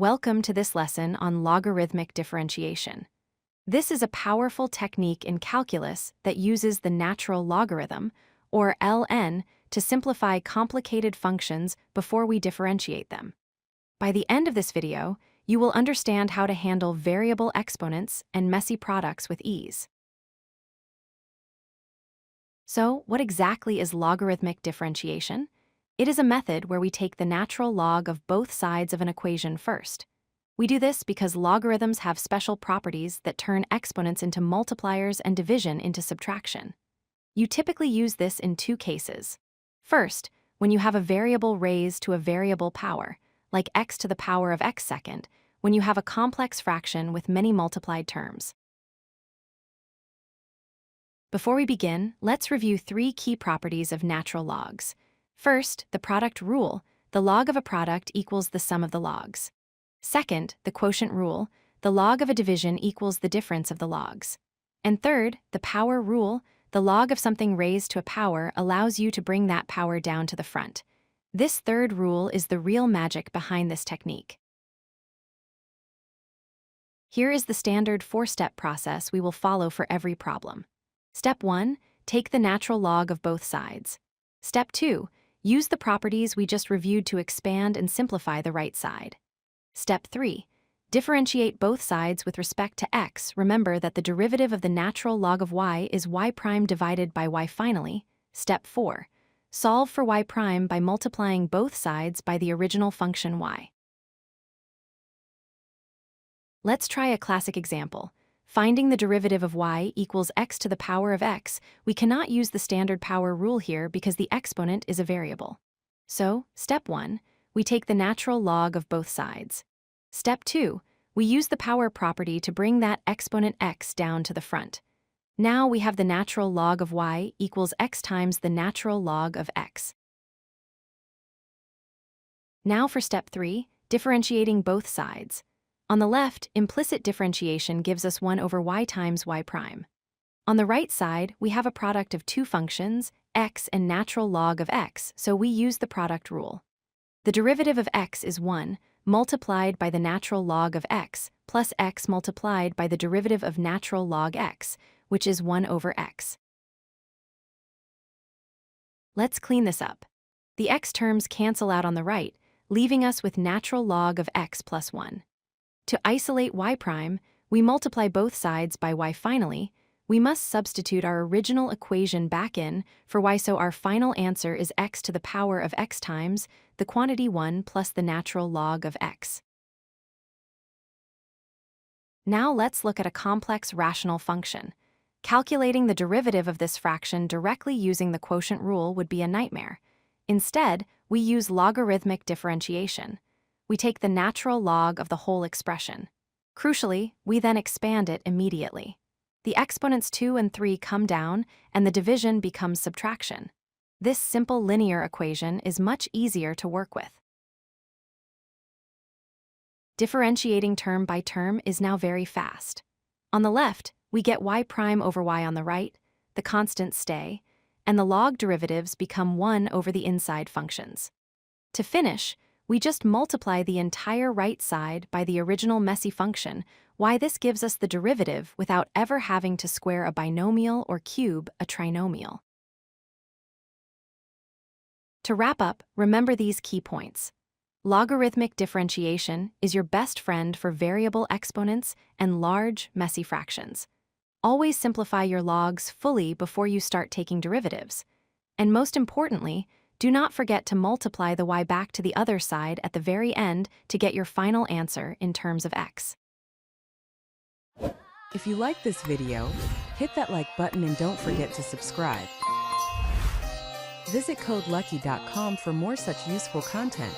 Welcome to this lesson on logarithmic differentiation. This is a powerful technique in calculus that uses the natural logarithm, or ln, to simplify complicated functions before we differentiate them. By the end of this video, you will understand how to handle variable exponents and messy products with ease. So, what exactly is logarithmic differentiation? It is a method where we take the natural log of both sides of an equation first. We do this because logarithms have special properties that turn exponents into multipliers and division into subtraction. You typically use this in two cases. First, when you have a variable raised to a variable power, like x to the power of x second, when you have a complex fraction with many multiplied terms. Before we begin, let's review three key properties of natural logs. First, the product rule. The log of a product equals the sum of the logs. Second, the quotient rule. The log of a division equals the difference of the logs. And third, the power rule. The log of something raised to a power allows you to bring that power down to the front. This third rule is the real magic behind this technique. Here is the standard four-step process we will follow for every problem. Step 1, take the natural log of both sides. Step 2, use the properties we just reviewed to expand and simplify the right side. Step 3, differentiate both sides with respect to x. Remember that the derivative of the natural log of y is y prime divided by y finally. Step 4, solve for y prime by multiplying both sides by the original function y. Let's try a classic example. Finding the derivative of y equals x to the power of x, we cannot use the standard power rule here because the exponent is a variable. So, step 1, we take the natural log of both sides. Step 2, we use the power property to bring that exponent x down to the front. Now we have the natural log of y equals x times the natural log of x. Now for step 3, differentiating both sides. On the left, implicit differentiation gives us 1 over y times y prime. On the right side, we have a product of two functions, x and natural log of x, so we use the product rule. The derivative of x is 1, multiplied by the natural log of x, plus x multiplied by the derivative of natural log x, which is 1 over x. Let's clean this up. The x terms cancel out on the right, leaving us with natural log of x plus 1. To isolate y prime, we multiply both sides by y finally. We must substitute our original equation back in for y, so our final answer is x to the power of x times the quantity 1 plus the natural log of x. Now let's look at a complex rational function. Calculating the derivative of this fraction directly using the quotient rule would be a nightmare. Instead, we use logarithmic differentiation. We take the natural log of the whole expression. Crucially, we then expand it immediately. The exponents 2 and 3 come down, and the division becomes subtraction. This simple linear equation is much easier to work with. Differentiating term by term is now very fast. On the left, we get y prime over y on the right, the constants stay, and the log derivatives become 1 over the inside functions. To finish, we just multiply the entire right side by the original messy function, why this gives us the derivative without ever having to square a binomial or cube a trinomial. To wrap up, remember these key points. Logarithmic differentiation is your best friend for variable exponents and large, messy fractions. Always simplify your logs fully before you start taking derivatives. And most importantly, do not forget to multiply the y back to the other side at the very end to get your final answer in terms of x. If you like this video, hit that like button and don't forget to subscribe. Visit codelucky.com for more such useful content.